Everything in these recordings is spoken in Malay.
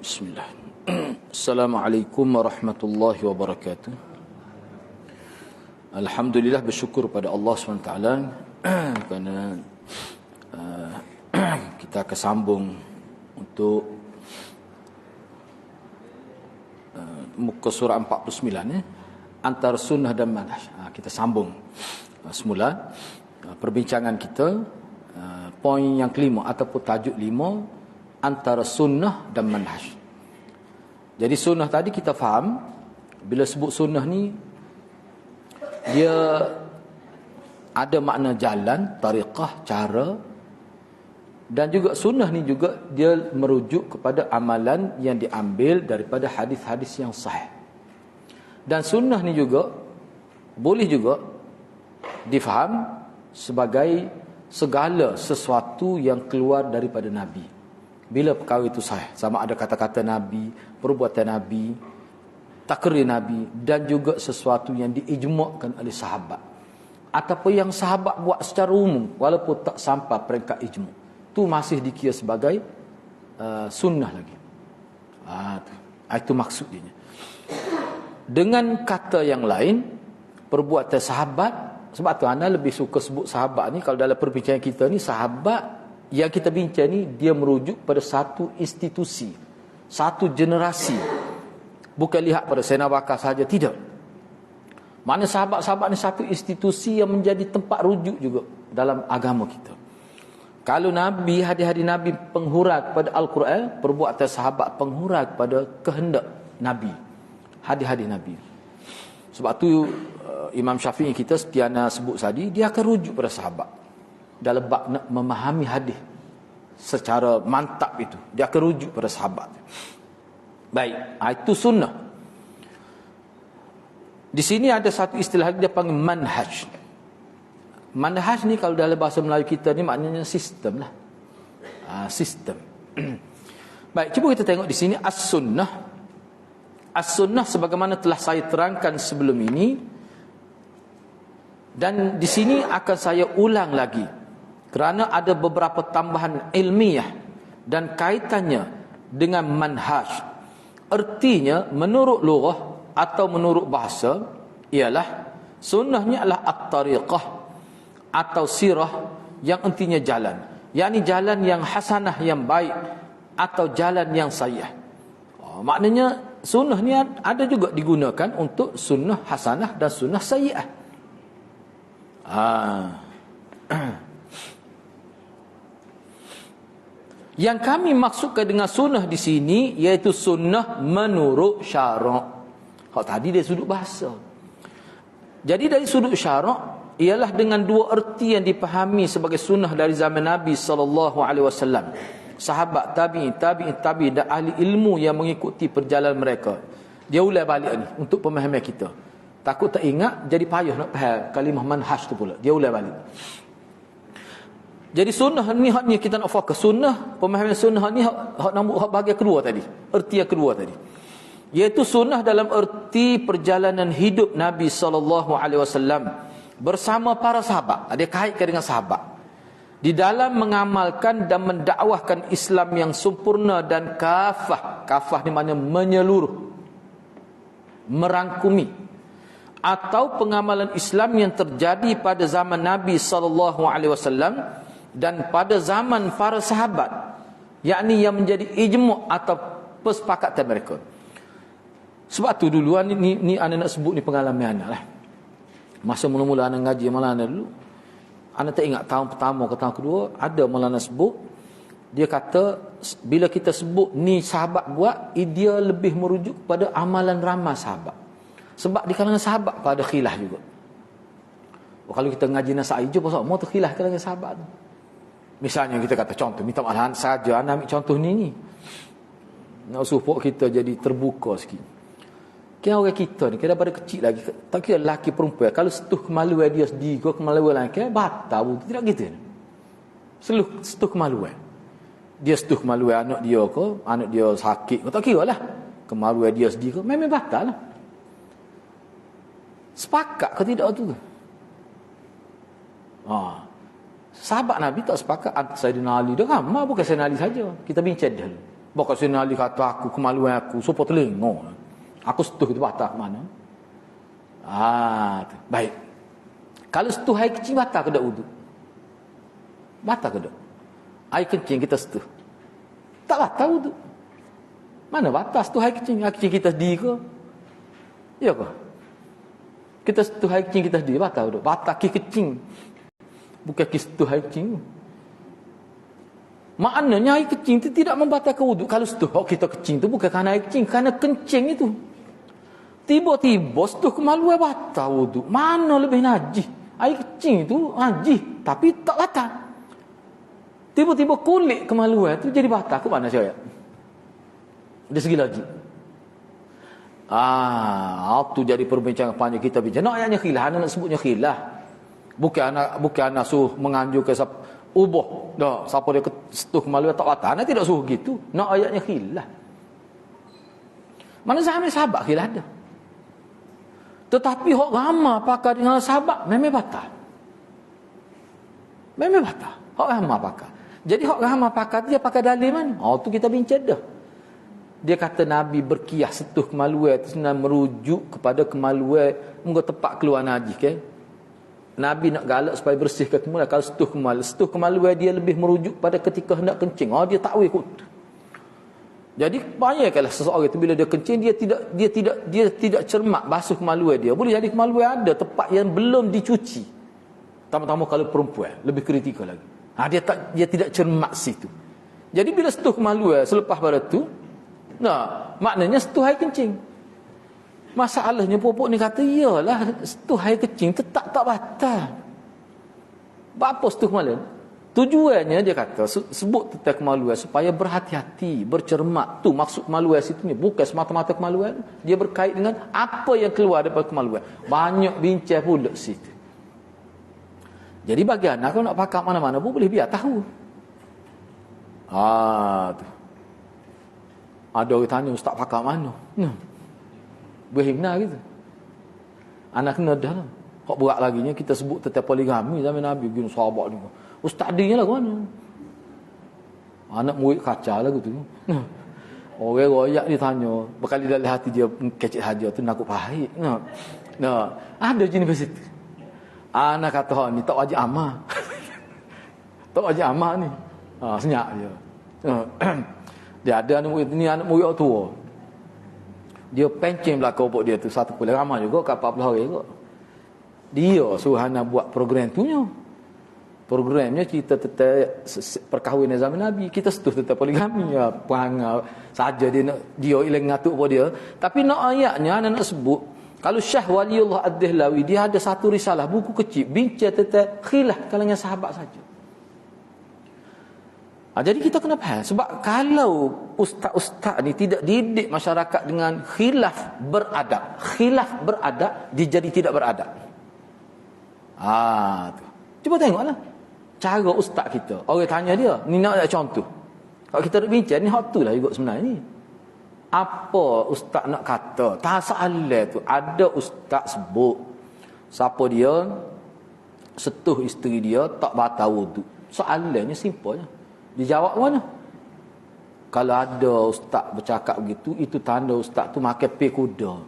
Bismillah. Assalamualaikum warahmatullahi wabarakatuh. Alhamdulillah, bersyukur pada Allah SWT kerana kita akan sambung untuk muka surah 49 antara sunnah dan manhaj. Kita sambung semula perbincangan kita, poin yang kelima ataupun tajuk 5, antara sunnah dan manhaj. Jadi sunnah tadi kita faham, bila sebut sunnah ni dia ada makna jalan, tariqah, cara, dan juga sunnah ni juga dia merujuk kepada amalan yang diambil daripada hadis-hadis yang sahih. Dan sunnah ni juga boleh juga difaham sebagai segala sesuatu yang keluar daripada Nabi. Bila perkara itu sahih, sama ada kata-kata Nabi, perbuatan Nabi, takrir Nabi, dan juga sesuatu yang diijma'kan oleh sahabat, ataupun yang sahabat buat secara umum walaupun tak sampai peringkat ijma', tu masih dikira sebagai sunnah lagi. Itu maksudnya. Dengan kata yang lain, perbuatan sahabat, sebab tu ana lebih suka sebut sahabat ni, kalau dalam perbincangan kita ni, sahabat yang kita bincang ni dia merujuk pada satu institusi, satu generasi. Bukan lihat pada Sayyidina Bakar sahaja, tidak. Mana sahabat-sahabat ni satu institusi yang menjadi tempat rujuk juga dalam agama kita. Kalau Nabi, hadis-hadis Nabi penghurai kepada Al-Quran, perbuatan sahabat penghurai kepada kehendak Nabi, hadis-hadis Nabi. Sebab tu Imam Syafi'i kita seperti ana sebut tadi, dia akan rujuk pada sahabat dalam bab nak memahami hadis secara mantap. Itu dia akan rujuk pada sahabat. Baik, itu sunnah. Di sini ada satu istilah dia panggil manhaj. Manhaj ni kalau dalam bahasa Melayu kita ni maknanya sistem lah. Sistem. Baik, cuba kita tengok di sini as-sunnah. As-sunnah sebagaimana telah saya terangkan sebelum ini, dan di sini akan saya ulang lagi kerana ada beberapa tambahan ilmiah dan kaitannya dengan manhaj. Artinya menurut lughah atau menurut bahasa ialah sunnahnya adalah at-tariqah atau sirah, yang artinya jalan, yakni jalan yang hasanah, yang baik, atau jalan yang sayyi'ah. Maknanya sunnah ni ada juga digunakan untuk sunnah hasanah dan sunnah sayyi'ah. Yang kami maksudkan dengan sunnah di sini iaitu sunnah menurut syarak. Kalau tadi dari sudut bahasa. Jadi dari sudut syarak ialah dengan dua erti yang dipahami sebagai sunnah dari zaman Nabi SAW, sahabat, tabi'in dan ahli ilmu yang mengikuti perjalanan mereka. Dia ulai balik ni untuk pemahaman kita. Takut tak ingat, jadi payah nak faham kalimah manhaj tu pula. Dia ulai balik. Jadi sunnah ni kita nak fokus. Sunnah, pemahaman sunnah ni hak bahagian kedua tadi. Erti yang kedua tadi. Iaitu sunnah dalam erti perjalanan hidup Nabi SAW bersama para sahabat. Dia kaitkan dengan sahabat. Di dalam mengamalkan dan mendakwahkan Islam yang sempurna dan kafah. Kafah ni maknanya menyeluruh, merangkumi. Atau pengamalan Islam yang terjadi pada zaman Nabi SAW dan pada zaman para sahabat, yakni yang menjadi ijma' atau persepakatan mereka. Sebab tu dulu ni ana nak sebut ni pengalaman ana lah. Masa mula-mula ana ngaji Maulana dulu, ana tak ingat tahun pertama ke tahun kedua, ada Maulana sebut, dia kata bila kita sebut ni sahabat buat, dia lebih merujuk pada amalan ramai sahabat. Sebab di kalangan sahabat pada khilaf juga. Kalau kita ngaji nasai je pasal mau terkhilaf kalangan sahabat tu. Misalnya kita kata contoh, minta maaf saja ana ambil contoh ni. Nak supaya kita jadi terbuka sikit. Kira orang kita ni, kira pada kecil lagi, tak kira lelaki perempuan, kalau setuh kemaluan dia sendiri, kemaluan lelaki, batal, tidak gitu. Setuh kemaluan. Dia setuh kemaluan anak dia ke, anak dia sakit ke, tak kira lah. Kemaluan dia sendiri ke, memang batal lah. Sepakat ke tidak tu? Sahabat Nabi tak sepakat. Sayyidina Ali dia ramai, bukan Sayyidina Ali saja. Kita bincang dulu. Bakat sini Ali kata aku, kemaluan aku, sopo telingo. Aku setuh itu batal ke mana? Tu. Baik. Kalau setuh air kecil batal ke tak wuduk? Batal ke tak? Air kencing kita setuh. Tak batal wuduk. Mana batal setuh air kecil? Air kecil kita sedih ke? Ya ke? Kita setuh air kecil kita sedih, batal wuduk. Batal ki kecil. Bukan ki setuh air kecil. Maknanya air kecil itu tidak membatalkan wuduk. Kalau setuh kita kecil itu bukan kerana air kecil, kerana kencing itu. Tiba-tiba setuh kemaluan batal wuduk. Mana lebih najis? Air kecil itu najis, tapi tak batal. Tiba-tiba kulit kemaluan itu jadi batal. Ke mana saya? Dari segi logik. Itu jadi perbincangan panjang kita bincang. Nak ayatnya khilaf, nak sebutnya khilaf. Bukan anak suruh menganjurkan ubah dah siapa dia setuh kemaluan tak batal. Ana tidak suruh gitu. Nak ayatnya khilaf. Mana sahabat khilaf ada. Tetapi hok ramai pakar dengan sahabat memang batal. Memang batal. Hok ramai pakar. Jadi hok ramai pakar dia pakai dalil mana? Tu kita bincang dah. Dia kata Nabi berkiyah setuh kemaluan itu sebenarnya merujuk kepada kemaluan mungkin tepat keluar najis ke. Nabi nak galak supaya bersihkan kemaluan. Kalau setuh kemaluan dia lebih merujuk pada ketika hendak kencing. Dia takwil kot. Jadi bayangkanlah seseorang itu bila dia kencing dia tidak cermat basuh kemaluan dia. Boleh jadi kemaluan ada tempat yang belum dicuci. Tama-tama kalau perempuan lebih kritikal lagi. Dia tidak cermat situ. Jadi bila setuh kemaluan selepas pada tu, maknanya setuh air kencing. Masalahnya pupuk ni kata iyalah setuh air kecing tetap tak batal. Apa setuh kemaluan? Tujuannya dia kata sebut tentang kemaluan supaya berhati-hati, bercermat. Tu maksud kemaluan situ ni bukan semata-mata kemaluan, dia berkait dengan apa yang keluar daripada kemaluan. Banyak bincang pula situ. Jadi bagi anak kalau nak pakar mana-mana pun boleh biar tahu. Tu. Ada orang tanya ustaz pakar mana? Berhimna gitu. Anak kena dah lah. Kok berat laginya kita sebut tentang poligami zaman Nabi gini sahabat ni. Ustaz dia lah mana? Anak murid kaca lah gitu. Orang royak dia tanya, berkali dalam hati dia kecil haja tu nak pahit. Ada jenis begitu. Anak kata ni tak wajib amal. Tak wajib amal ni. Senyap dia. Dia ada anak murid tua. Dia pencing belakang obok dia tu satu pula ramai juga kat 40 orang juga. Dia suruh anak buat program tu nya. Programnya cerita tentang perkahwinan zaman Nabi. Kita setuh tentang poligami ya, perangai saja dia ilang ngatuk apa dia. Tapi nak ayatnya anak nak sebut kalau Syekh Waliullah Ad-Dahlawi dia ada satu risalah buku kecil bincang tentang khilaf kalangan sahabat saja. Jadi kita kena faham sebab kalau ustaz-ustaz ni tidak didik masyarakat dengan khilaf beradab dia jadi tidak beradab. Tu. Cuba tengoklah cara ustaz kita. Orang tanya dia, ni nak ada contoh. Kalau kita nak bincang ni hak tu lah juga sebenarnya ni. Apa ustaz nak kata? Tak soalan tu. Ada ustaz sebut siapa dia setuh isteri dia tak batal wuduk. Soalannya simpelnya. Dijawab mana? Kalau ada ustaz bercakap begitu, itu tanda ustaz tu makan pil kuda.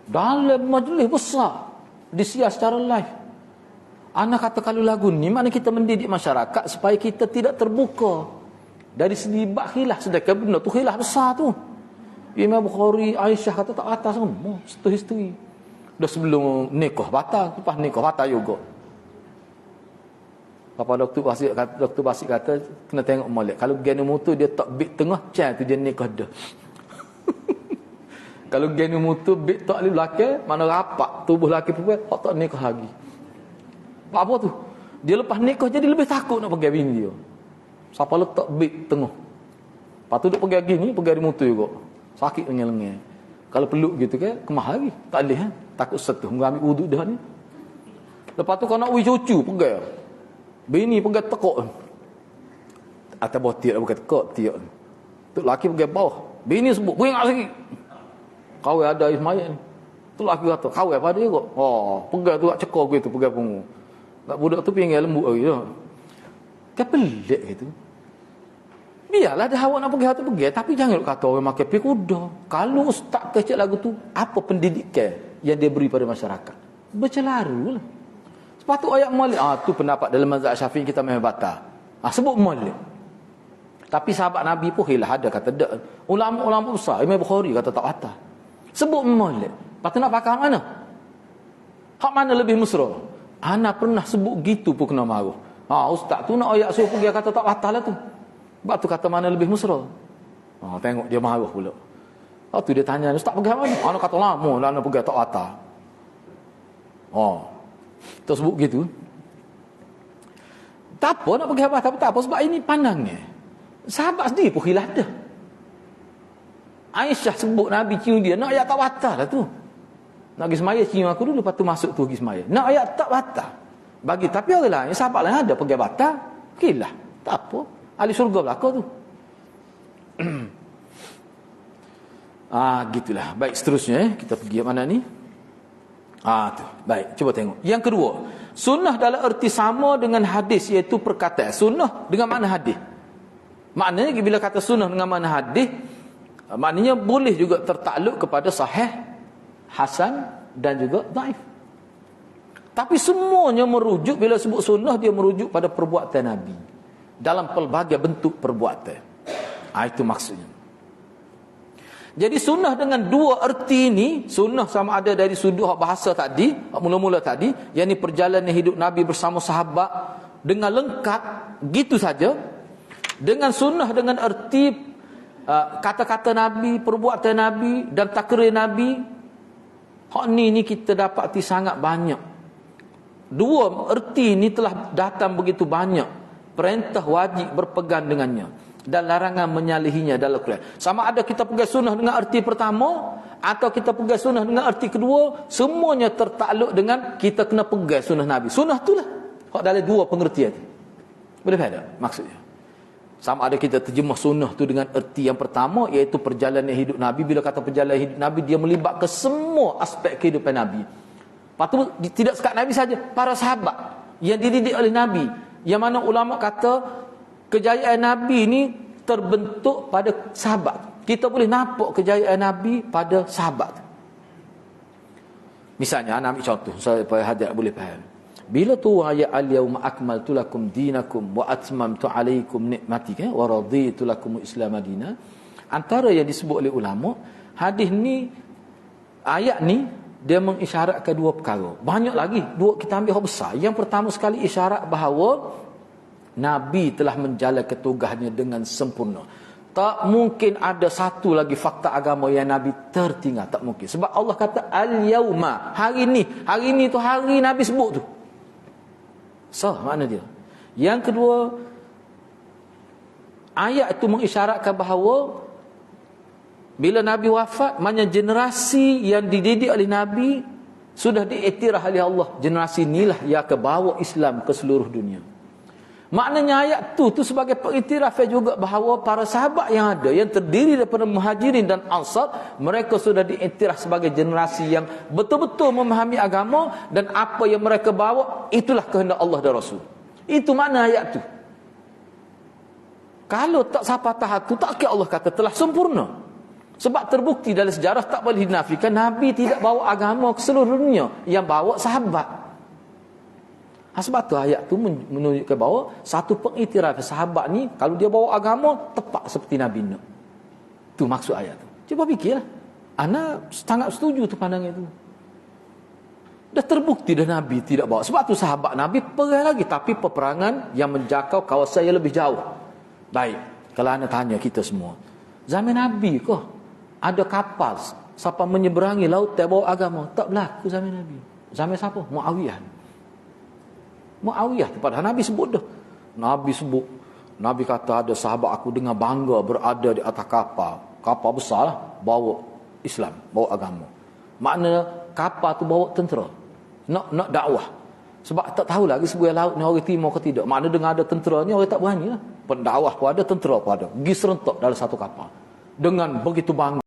Dalam majlis besar, disiar secara live. Anak kata kalau lagu ni, mana kita mendidik masyarakat supaya kita tidak terbuka dari segi bab khilaf. Sedangkan benda tu khilaf besar tu. Imam Bukhari, Aisyah kata tak atas semua, isteri-isteri. Dah sebelum nikah batal, lepas nikah batal juga. Papa Doktor Basik kata kena tengok molek. Kalau genu mutu dia tak bit tengah cang tu dia nikah dah. Kalau genu mutu bit tak belakang mana rapat tubuh lelaki perempuan tak nikah lagi. Apa tu? Dia lepas nikah jadi lebih takut nak pergi bini dia. Siapa letak bit tengah. Lepas tu dia pergi gini, pergi mutu juga. Sakit lengan-lengan. Kalau peluk gitu ke kemah lagi. Tak boleh takut setuh mengambil wuduk dah ni. Lepas tu kau nak wi cucu pergi. Bini pergi tekuk. Atas bawah tiak bukan tekuk tiak. Tu lelaki pergi bawah. Bini sebut, "Beringat sikit." Kau ada Ismail ni. Tu lelaki kata, "Kau apa dia kok?" Pergi tu kat cekor gitu, pergi pungu. Kat budak tu pinggir lembut lagi tu. Kan pelik gitu. Biarlah dah awak nak pergi hati pergi, tapi jangan kata orang makan pi kuda. Kalau ustaz kecil lagu tu, apa pendidikan yang dia beri pada masyarakat? Bercelarulah. Sepatut ayat Malik, tu pendapat dalam mazhab Syafi'i kita memang batal. Sebut Malik. Tapi sahabat Nabi pun hilah ada kata dak. Ulama-ulama besar, Imam Bukhari kata tak batal. Sebut Malik. Patut nak pakai hak mana? Hak mana lebih mesra? Ana pernah sebut gitu pun kena marah. Ustaz tu nak ayat suruh pergi kata tak batal lah tu. Sebab tu kata mana lebih mesra. Tengok dia marah pula. Tu dia tanya, ustaz pergi mana? Ana kata lama lah ana pergi tak batal. Kita sebut gitu. Tak apa nak pergi apa, tapi tak apa sebab ini pandangnya. Sahabat sendiri pun khilaf dah. Aisyah sebut Nabi cium dia, nak ayat tak batal lah tu. Nak pergi semaya cium aku dulu, lepas tu masuk tu pergi semaya. Nak ayat tak batal. Bagi tapi orang lain, sahabat lain ada pergi batal, khilaf. Tak apa. Ahli syurga belaka tu. Gitulah. Baik, seterusnya kita pergi ke mana ni? Tu. Baik, cuba tengok. Yang kedua, sunnah dalam erti sama dengan hadis, iaitu perkataan. Sunnah dengan mana hadis? Maknanya bila kata sunnah dengan mana hadis, maknanya boleh juga tertakluk kepada sahih, hasan dan juga dhaif. Tapi semuanya merujuk, bila sebut sunnah dia merujuk pada perbuatan Nabi dalam pelbagai bentuk perbuatan. Itu maksudnya. Jadi sunnah dengan dua erti ini, sunnah sama ada dari sudut bahasa tadi, mula-mula tadi, yakni perjalanan hidup Nabi bersama sahabat dengan lengkap, gitu saja. Dengan sunnah dengan erti kata-kata Nabi, perbuatan Nabi dan takrir Nabi, hak ni kita dapati sangat banyak. Dua erti ini telah datang begitu banyak. Perintah wajib berpegang dengannya dan larangan menyalihinya dalam Quran. Sama ada kita pegang sunnah dengan erti pertama atau kita pegang sunnah dengan erti kedua, semuanya tertakluk dengan kita kena pegang sunnah Nabi. Sunnah itulah hak dalam dua pengertian. Boleh faham tak maksudnya? Sama ada kita terjemah sunnah tu dengan erti yang pertama, iaitu perjalanan hidup Nabi. Bila kata perjalanan hidup Nabi, dia melibatkan semua aspek kehidupan Nabi. Lepas tu tidak sekat Nabi saja, para sahabat yang dididik oleh Nabi, yang mana ulama kata kejayaan Nabi ni terbentuk pada sahabat. Kita boleh nampak kejayaan Nabi pada sahabat. Misalnya, anak ambil contoh supaya hadirat boleh faham. Bila tu ayat al-yawma akmaltu lakum dinakum wa atmamtu alaikum nikmati wa raditu lakum Islam madina. Antara yang disebut oleh ulama, hadis ni, ayat ni dia mengisyaratkan dua perkara. Banyak lagi, dua kita ambil hak besar. Yang pertama sekali isyarat bahawa Nabi telah menjalankan tugasnya dengan sempurna. Tak mungkin ada satu lagi fakta agama yang Nabi tertinggal. Tak mungkin. Sebab Allah kata al-yawma, hari ni. Hari ni tu hari Nabi sebut tu. Makna dia. Yang kedua, ayat itu mengisyaratkan bahawa bila Nabi wafat, maknanya generasi yang dididik oleh Nabi sudah diiktiraf oleh Allah. Generasi inilah yang akan bawa Islam ke seluruh dunia. Maknanya ayat tu sebagai pengiktirafan juga bahawa para sahabat yang ada, yang terdiri daripada muhajirin dan ansar, mereka sudah diiktiraf sebagai generasi yang betul-betul memahami agama, dan apa yang mereka bawa itulah kehendak Allah dan Rasul. Itu makna ayat tu. Kalau tak sampai tahap tu, tak kira Allah kata telah sempurna. Sebab terbukti dalam sejarah, tak boleh dinafikan Nabi tidak bawa agama ke seluruh dunia, yang bawa sahabat. Sebab tu ayat tu menunjukkan bahawa satu pengiktiraf sahabat ni, kalau dia bawa agama tepat seperti Nabi Nuh. Tu maksud ayat tu. Cuba fikirlah. Ana sangat setuju tu pandangan itu. Dah terbukti dah Nabi tidak bawa. Sebab tu sahabat Nabi perang lagi, tapi peperangan yang menjangkau kawasan yang lebih jauh. Baik, kalau ana tanya kita semua, zaman Nabi kah ada kapal siapa menyeberangi laut tak bawa agama? Tak berlaku zaman Nabi. Zaman siapa? Muawiyah. Padahal Nabi sebut dah. Nabi kata ada sahabat aku dengan bangga berada di atas kapal. Kapal besar lah, bawa Islam, bawa agama. Makna kapal tu bawa tentera. Nak dakwah. Sebab tak tahu lagi sebuah laut ni orang timur ke tidak. Makna dengan ada tentera ni orang tak berani lah. Pendakwah pun ada, tentera pun ada. Pergi serentak dalam satu kapal. Dengan begitu bangga.